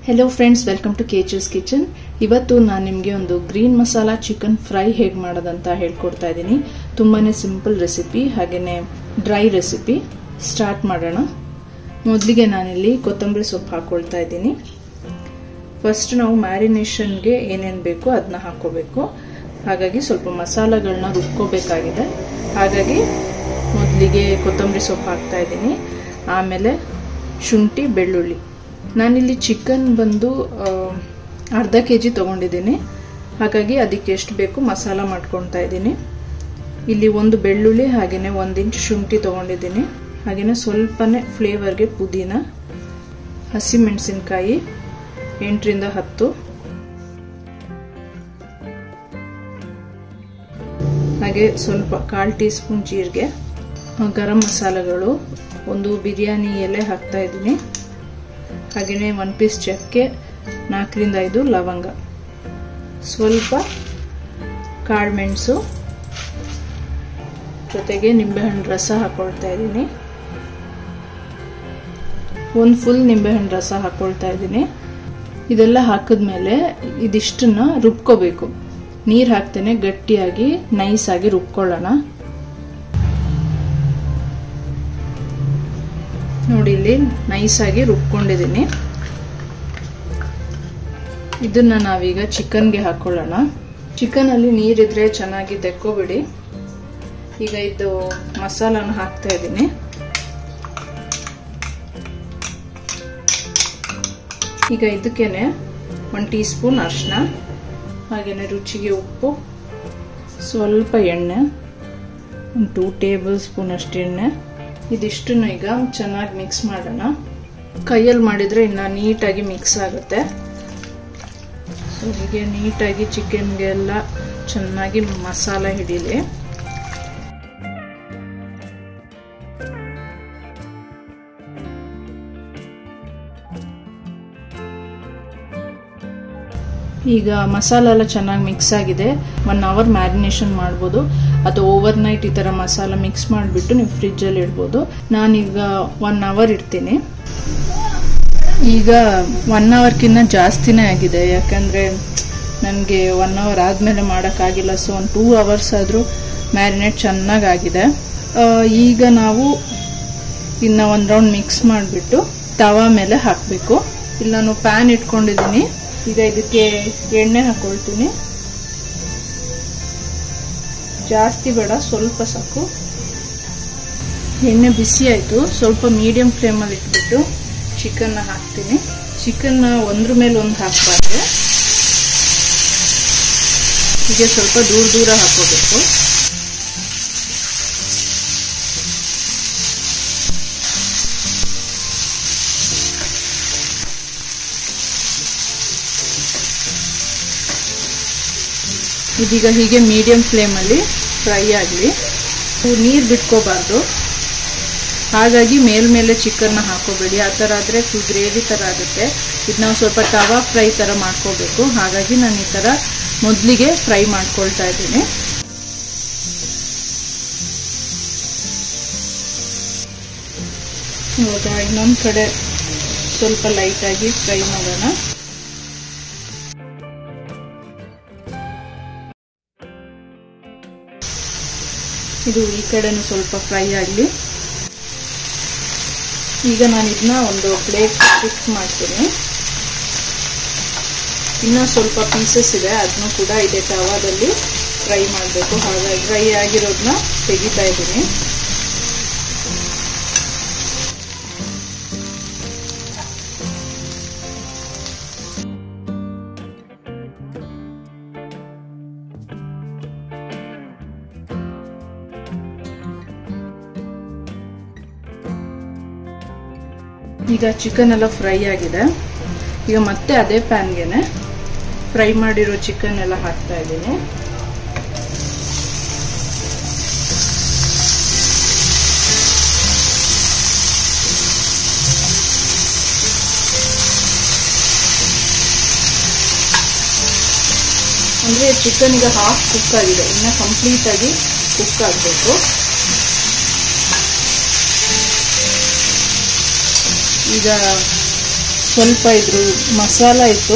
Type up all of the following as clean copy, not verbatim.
Hello friends, welcome to Kechu's Kitchen. ಇವತ್ತು ನಾನು ನಿಮಗೆ ಒಂದು ಗ್ರೀನ್ ಮಸಾಲಾ ಚಿಕನ್ ಫ್ರೈ ಹೇಗೆ ಮಾಡೋದಂತ ಹೇಳ್ಕೊಡ್ತಾ ಇದ್ದೀನಿ. ತುಂಬಾನೇ ಸಿಂಪಲ್ ರೆಸಿಪಿ, ಹಾಗೇನೇ ಡ್ರೈ ರೆಸಿಪಿ. ಸ್ಟಾರ್ಟ್ ಮಾಡೋಣ. ಮೊದಲಿಗೆ ನಾನು ಇಲ್ಲಿ ಕೊತ್ತಂಬರಿ ಸೊಪ್ಪು ಹಾಕೊಳ್ತಾ ಇದ್ದೀನಿ. ಫಸ್ಟ್ ನಾವು ಮ್ಯಾರಿನೇಷನ್ ಗೆ ಏನೇನು ಬೇಕು ಅದನ್ನ ಹಾಕೋಬೇಕು. ಹಾಗಾಗಿ ಸ್ವಲ್ಪ ಮಸಾಲೆಗಳನ್ನ ರುಬ್ಕೋಬೇಕಾಗಿದೆ. ಹಾಗಾಗಿ ಮೊದಲಿಗೆ ಕೊತ್ತಂಬರಿ ಸೊಪ್ಪು ಹಾಕ್ತಾ ಇದ್ದೀನಿ. ಆಮೇಲೆ ಶುಂಠಿ, ಬೆಳ್ಳುಳ್ಳಿ. ನಾನಿಲ್ಲಿ ಚಿಕನ್ ಬಂದು ಅರ್ಧ ಕೆಜಿ ತಗೊಂಡಿದ್ದೀನಿ. ಹಾಗಾಗಿ ಅದಕ್ಕೆ ಎಷ್ಟು ಬೇಕು ಮಸಾಲ ಮಾಡ್ಕೊಳ್ತಾ ಇದ್ದೀನಿ. ಇಲ್ಲಿ ಒಂದು ಬೆಳ್ಳುಳ್ಳಿ, ಹಾಗೇನೆ 1 ಇಂಚ್ ಶುಂಠಿ ತಗೊಂಡಿದ್ದೀನಿ. ಹಾಗೇನೆ ಸ್ವಲ್ಪನೇ ಫ್ಲೇವರ್ಗೆ ಪುದೀನ, ಹಸಿಮೆಣಸಿನಕಾಯಿ 8 ರಿಂದ 10, ಹಾಗೆ ಸ್ವಲ್ಪ 1/4 ಟೀ ಸ್ಪೂನ್ ಜೀರಿಗೆ, ಗರಂ ಮಸಾಲೆಗಳು, ಒಂದು ಬಿರಿಯಾನಿ ಎಲೆ ಹಾಕ್ತಾ ಇದ್ದೀನಿ. ಹಾಗೇನೆ 1 ಪೀಸ್ ಚಕ್ಕೆ, 4 ರಿಂದ 5 ಲವಂಗ, ಸ್ವಲ್ಪ ಕಾಳುಮೆಣಸು, ಜೊತೆಗೆ ನಿಂಬೆಹಣ್ಣು ರಸ ಹಾಕೊಳ್ತಾ ಇದ್ದೀನಿ. 1 ಫುಲ್ ನಿಂಬೆಹಣ್ಣು ರಸ ಹಾಕೊಳ್ತಾ ಇದ್ದೀನಿ. ಇದೆಲ್ಲ ಹಾಕಿದ್ಮೇಲೆ ಇದಿಷ್ಟನ್ನ ರುಬ್ಕೋಬೇಕು. ನೀರು ಹಾಕ್ತೇನೆ, ಗಟ್ಟಿಯಾಗಿ ನೈಸ್ ಆಗಿ ರುಬ್ಕೊಳ್ಳೋಣ. ನೋಡಿ, ಇಲ್ಲಿ ನೈಸ್ ಆಗಿ ರುಬ್ಕೊಂಡಿದ್ದೀನಿ. ಇದನ್ನ ನಾವೀಗ ಚಿಕನ್ಗೆ ಹಾಕೊಳ್ಳೋಣ. ಚಿಕನ್ ಅಲ್ಲಿ ನೀರಿದ್ರೆ ಚೆನ್ನಾಗಿ ತೆಕ್ಕೋಬಿಡಿ. ಈಗ ಇದು ಮಸಾಲಾನ ಹಾಕ್ತಾ ಇದ್ದೀನಿ. ಈಗ ಇದಕ್ಕೇನೆ 1 ಟೀ ಸ್ಪೂನ್ ಅರಿಶಿನ, ಹಾಗೇನೆ ರುಚಿಗೆ ಉಪ್ಪು, ಸ್ವಲ್ಪ ಎಣ್ಣೆ, 2 ಟೇಬಲ್ ಸ್ಪೂನ್ ಅಷ್ಟು ಎಣ್ಣೆ. ಇದಿಷ್ಟನ್ನು ಈಗ ಚೆನ್ನಾಗಿ ಮಿಕ್ಸ್ ಮಾಡೋಣ. ಕೈಯಲ್ಲಿ ಮಾಡಿದ್ರೆ ಇನ್ನ ನೀಟಾಗಿ ಮಿಕ್ಸ್ ಆಗುತ್ತೆ. ಸೊ ಹೀಗೆ ನೀಟಾಗಿ ಚಿಕನ್ಗೆ ಎಲ್ಲ ಚೆನ್ನಾಗಿ ಮಸಾಲ ಹಿಡೀಲಿ. ಈಗ ಮಸಾಲ ಎಲ್ಲ ಚೆನ್ನಾಗಿ ಮಿಕ್ಸ್ ಆಗಿದೆ. 1 ಅವರ್ ಮ್ಯಾರಿನೇಷನ್ ಮಾಡ್ಬೋದು, ಅಥವಾ ಓವರ್ ನೈಟ್ ಈ ತರ ಮಸಾಲ ಮಿಕ್ಸ್ ಮಾಡಿಬಿಟ್ಟು ನೀವು ಫ್ರಿಜ್ ಅಲ್ಲಿ ಇಡ್ಬೋದು. ನಾನೀಗ 1 ಅವರ್ ಇಡ್ತೀನಿ. ಈಗ 1 ಅವರ್ಕಿನ್ನ ಜಾಸ್ತಿನೇ ಆಗಿದೆ, ಯಾಕಂದ್ರೆ ನನಗೆ 1 ಅವರ್ ಆದ್ಮೇಲೆ ಮಾಡೋಕ್ಕಾಗಿಲ್ಲ. ಸೊ 2 ಅವರ್ಸ್ ಆದ್ರೂ ಮ್ಯಾರಿನೇಟ್ ಚೆನ್ನಾಗಿ ಆಗಿದೆ. ಈಗ ನಾವು ಇನ್ನ 1 ರೌಂಡ್ ಮಿಕ್ಸ್ ಮಾಡಿಬಿಟ್ಟು ತವಾ ಮೇಲೆ ಹಾಕಬೇಕು. ಇಲ್ಲಿ ನಾನು ಪ್ಯಾನ್ ಇಟ್ಕೊಂಡಿದ್ದೀನಿ. ಈಗ ಇದಕ್ಕೆ ಎಣ್ಣೆ ಹಾಕೊಳ್ತೀನಿ. ಜಾಸ್ತಿ ಬೇಡ, ಸ್ವಲ್ಪ ಸಾಕು. ಎಣ್ಣೆ ಬಿಸಿ ಆಯ್ತು. ಸ್ವಲ್ಪ ಮೀಡಿಯಂ ಫ್ಲೇಮಲ್ಲಿ ಇಟ್ಬಿಟ್ಟು ಚಿಕನ್ ಹಾಕ್ತೀನಿ. ಚಿಕನ್ ಒಂದ್ರ ಮೇಲೆ ಒಂದು ಹಾಕಬಾರ್ದು, ಹೀಗೆ ಸ್ವಲ್ಪ ದೂರ ದೂರ ಹಾಕೋಬೇಕು. ಇದೀಗ ಹೀಗೆ ಮೀಡಿಯಂ ಫ್ಲೇಮಲ್ಲಿ ಫ್ರೈ ಆಗಲಿ. ನೀರು ಬಿಟ್ಕೋಬಾರ್ದು, ಹಾಗಾಗಿ ಮೇಲ್ಮೇಲೆ ಚಿಕನ್ನ ಹಾಕೋಬೇಡಿ. ಆ ಥರ ಆದರೆ ಫುಲ್ ಗ್ರೇವಿ ಥರ ಆಗುತ್ತೆ. ಇದು ನಾವು ಸ್ವಲ್ಪ ತವಾ ಫ್ರೈ ಥರ ಮಾಡ್ಕೋಬೇಕು. ಹಾಗಾಗಿ ನಾನು ಈ ಥರ ಮೊದಲಿಗೆ ಫ್ರೈ ಮಾಡ್ಕೊಳ್ತಾ ಇದ್ದೀನಿ. ಇವಾಗ ಇನ್ನೊಂದು ಕಡೆ ಸ್ವಲ್ಪ ಲೈಟಾಗಿ ಫ್ರೈ ಮಾಡೋಣ. ಇದು ಈ ಕಡೆನೂ ಸ್ವಲ್ಪ ಫ್ರೈ ಆಗಲಿ. ಈಗ ನಾನು ಇದನ್ನ ಒಂದು ಪ್ಲೇಟ್ ಶಿಫ್ಟ್ ಮಾಡ್ತೀನಿ. ಇನ್ನೂ ಸ್ವಲ್ಪ ಪೀಸಸ್ ಇದೆ, ಅದನ್ನು ಕೂಡ ಇದೇ ತವಾದಲ್ಲಿ ಫ್ರೈ ಮಾಡಬೇಕು. ಹಾಗಾಗಿ ಫ್ರೈ ಆಗಿರೋದನ್ನ ತೆಗಿತಾ ಇದ್ದೀನಿ. ಈಗ ಚಿಕನ್ ಎಲ್ಲ ಫ್ರೈ ಆಗಿದೆ. ಈಗ ಮತ್ತೆ ಅದೇ ಪ್ಯಾನ್ಗೆನೆ ಫ್ರೈ ಮಾಡಿರೋ ಚಿಕನ್ ಎಲ್ಲ ಹಾಕ್ತಾ ಇದ್ದೀನಿ. ಅಂದ್ರೆ ಚಿಕನ್ ಈಗ ಹಾಫ್ ಕುಕ್ ಆಗಿದೆ, ಇನ್ನ ಕಂಪ್ಲೀಟ್ ಆಗಿ ಕುಕ್ ಆಗಬೇಕು. ಈಗ ಸ್ವಲ್ಪ ಇದ್ರ ಮಸಾಲ ಇತ್ತು,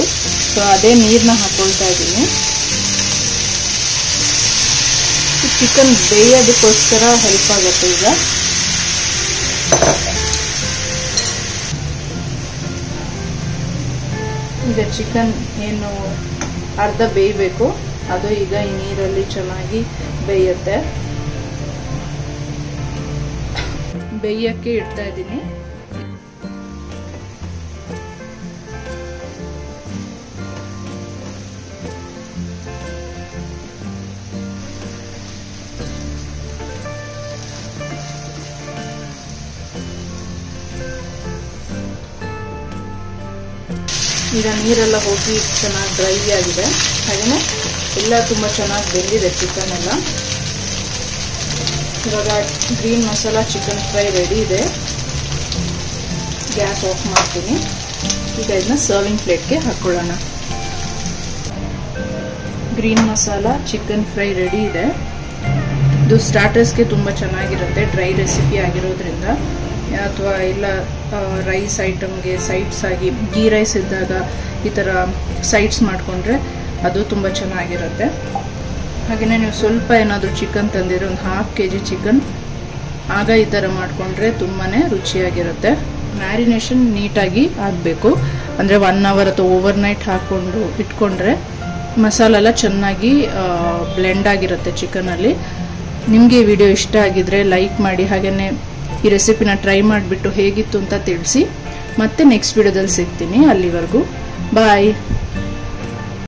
ಸೊ ಅದೇ ನೀರನ್ನ ಹಾಕೊಳ್ತಾ ಇದ್ದೀನಿ. ಚಿಕನ್ ಬೇಯೋದಕ್ಕೋಸ್ಕರ ಹೆಲ್ಪ್ ಆಗುತ್ತೆ. ಈಗ ಚಿಕನ್ ಏನು ಅರ್ಧ ಬೇಯಬೇಕು, ಅದು ಈಗ ಈ ನೀರಲ್ಲಿ ಚೆನ್ನಾಗಿ ಬೇಯುತ್ತೆ. ಬೇಯಕ್ಕೆ ಇಡ್ತಾ ಇದ್ದೀನಿ. ಈಗ ನೀರೆಲ್ಲ ಹೋಗಿ ಚೆನ್ನಾಗಿ ಡ್ರೈ ಆಗಿದೆ, ಹಾಗೆಯೇ ಎಲ್ಲ ತುಂಬ ಚೆನ್ನಾಗಿ ಬೆಂದಿದೆ ಚಿಕನ್ ಎಲ್ಲ. ಇವಾಗ green masala chicken fry ready ಇದೆ. ಗ್ಯಾಸ್ ಆಫ್ ಮಾಡ್ತೀನಿ. ಈಗ ಇದನ್ನ ಸರ್ವಿಂಗ್ ಪ್ಲೇಟ್ಗೆ ಹಾಕೊಳ್ಳೋಣ. Green masala chicken fry ready ಇದೆ. ಇದು ಸ್ಟಾರ್ಟರ್ಸ್ಗೆ ತುಂಬ ಚೆನ್ನಾಗಿರುತ್ತೆ, ಡ್ರೈ ರೆಸಿಪಿ ಆಗಿರೋದ್ರಿಂದ. ಅಥವಾ ಇಲ್ಲ ರೈಸ್ ಐಟಮ್ಗೆ ಸೈಡ್ಸ್ ಆಗಿ ಗೀ ರೈಸ್ ಇದ್ದಾಗ ಈ ಥರ ಸೈಡ್ಸ್ ಮಾಡಿಕೊಂಡ್ರೆ ಅದು ತುಂಬ ಚೆನ್ನಾಗಿರುತ್ತೆ. ಹಾಗೆಯೇ ನೀವು ಸ್ವಲ್ಪ ಏನಾದರೂ ಚಿಕನ್ ತಂದಿದ್ರೆ, ಒಂದು 1/2 kg ಚಿಕನ್, ಆಗ ಈ ಥರ ಮಾಡಿಕೊಂಡ್ರೆ ತುಂಬಾ ರುಚಿಯಾಗಿರುತ್ತೆ. ಮ್ಯಾರಿನೇಷನ್ ನೀಟಾಗಿ ಆಗಬೇಕು, ಅಂದರೆ 1 hour ಅಥವಾ ಓವರ್ನೈಟ್ ಹಾಕ್ಕೊಂಡು ಇಟ್ಕೊಂಡ್ರೆ ಮಸಾಲೆ ಎಲ್ಲ ಚೆನ್ನಾಗಿ ಬ್ಲೆಂಡ್ ಆಗಿರುತ್ತೆ ಚಿಕನಲ್ಲಿ. ನಿಮಗೆ ಈ ವಿಡಿಯೋ ಇಷ್ಟ ಆಗಿದ್ರೆ ಲೈಕ್ ಮಾಡಿ, ಹಾಗೆಯೇ ಈ ರೆಸಿಪಿನ ಟ್ರೈ ಮಾಡಿಬಿಟ್ಟು ಹೇಗಿತ್ತು ಅಂತ ತಿಳಿಸಿ. ಮತ್ತೆ ನೆಕ್ಸ್ಟ್ ವಿಡಿಯೋದಲ್ಲಿ ಸಿಗ್ತೀನಿ. ಅಲ್ಲಿವರೆಗೂ ಬಾಯ್.